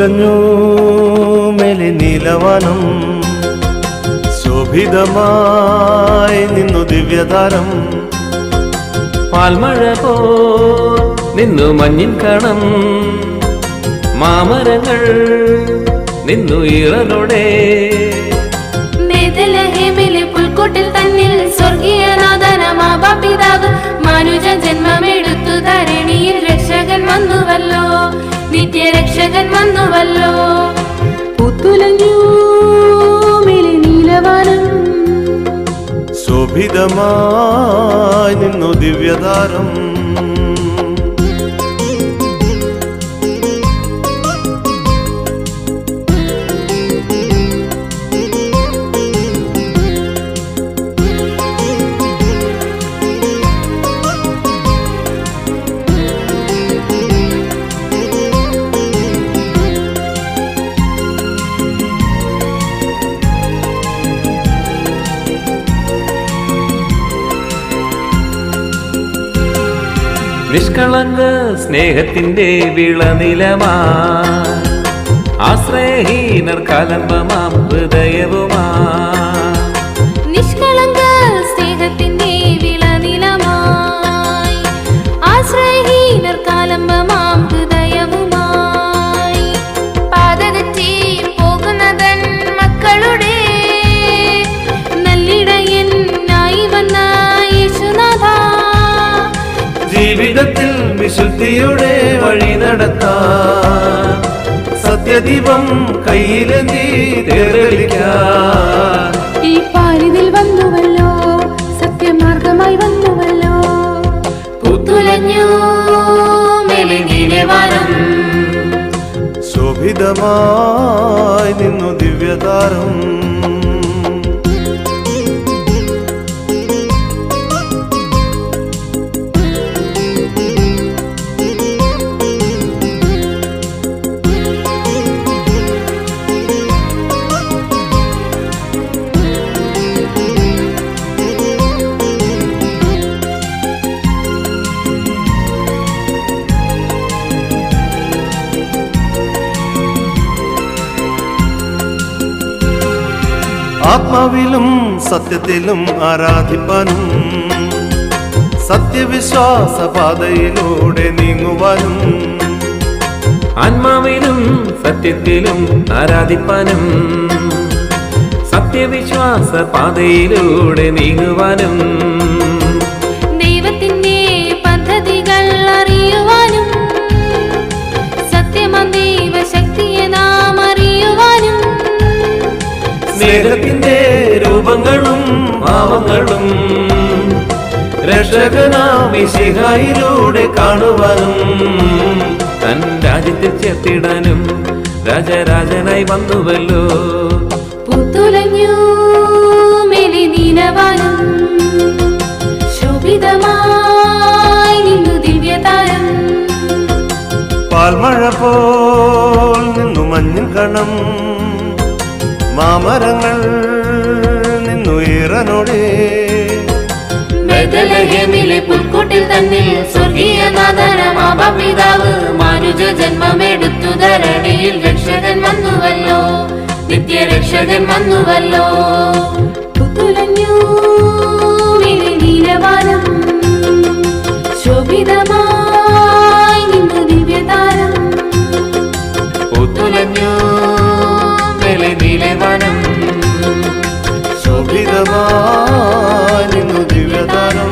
പുത്തുലഞ്ഞു മേലെ നീലവനം, ശോഭിതമായി നിന്നു ദിവ്യതാരം. പാൽമഴ പോ നിന്നു മഞ്ഞിൻ കണം, മാമരങ്ങൾ നിന്നു ഈറനോടെ. ബേത്ലഹേമിലെ പുൽക്കൂട്ടിൽ തന്നിൽ സ്വർഗീയനാഥനമാപിതാവ് മാനുജ ജന്മമെടുത്തു ധരണിയിൽ രക്ഷകൻ വന്നുവല്ലോ, നിത്യരക്ഷകൻ വന്നുവല്ലോ. പുത്തുലഞ്ഞു മേലെ നീലവാനം, ശോഭിതമായി നിന്നു ദിവ്യതാരം. നിഷ്കളങ്ക സ്നേഹത്തിന്റെ വിളനിലമാ, ആശ്രയഹീനർ കലമ്പമാം ഹൃദയവുമാ. നിഷ്കളങ്ക സ്നേഹത്തിന്റെ വിളനിലമായി, ആശ്രയഹീനർ കലമ്പമാം ഹൃദയവുമായി. പാതതെറ്റി പോകുന്നതൻ മക്കളുടെ നല്ലിടയനായി വന്ന യേശുനാഥ, ജീവിതത്തിൽ വിശുദ്ധിയുടെ വഴി നടത്താൻ സത്യദീപം കയ്യിലെന്തി തേരളിക്കാൻ. ഈ പാരിതിൽ വന്നുവല്ലോ, സത്യമാർഗമായി വന്നുവല്ലോ. പുത്തുലഞ്ഞു മേലെ നീലവാനം, ശോഭിതമായി നിന്നു ദിവ്യതാരം. ആത്മാവിലും സത്യത്തിലും ആരാധിപ്പാനും സത്യവിശ്വാസ പാതയിലൂടെ നീങ്ങുവാനും. ആത്മാവിലും സത്യത്തിലും ആരാധിപ്പാനും സത്യവിശ്വാസ പാതയിലൂടെ നീങ്ങുവാനും. ദൈവത്തിന്റെ പദ്ധതികൾ അറിയുവാനും സത്യമ ദൈവശക്തിയെ നാം അറിയുവാനും. സ്നേഹത്തിന്റെ രൂപങ്ങളും ഭാവങ്ങളും രക്ഷകനാം മിശിഹായിലൂടെ കാണുവാനും. തൻ രാജ്യത്തിൽ ചേർത്തിടാനും രാജരാജനായി വന്നുവല്ലോ. പുത്തുലഞ്ഞു മേലെ നീലവാനം, ശോഭിതമായി നിന്നു ദിവ്യതാരം. പാൽമഴ പോൽ നിന്നു മഞ്ഞിൻ കണം, മാമരങ്ങൾ നിന്നു ഈറനോടെ. ബേത്ലഹേമിലെ പുൽക്കൂട്ടിൽ തന്നിൽ സ്വർഗീയനാഥനമാപിതാവ് മാനുജ ജന്മമെടുത്തു ധരണിയിൽ രക്ഷകൻ വന്നുവല്ലോ, നിത്യരക്ഷകൻ വന്നുവല്ലോ. പുത്തുലഞ്ഞു മേലെ നീലവാനം, ശോഭിതമായി നിന്നു ദിവ്യതാരം. പുത്തുലഞ്ഞു മേലെ നീലവാനം, ശോഭിതമായി നിന്നു ദിവ്യതാരം.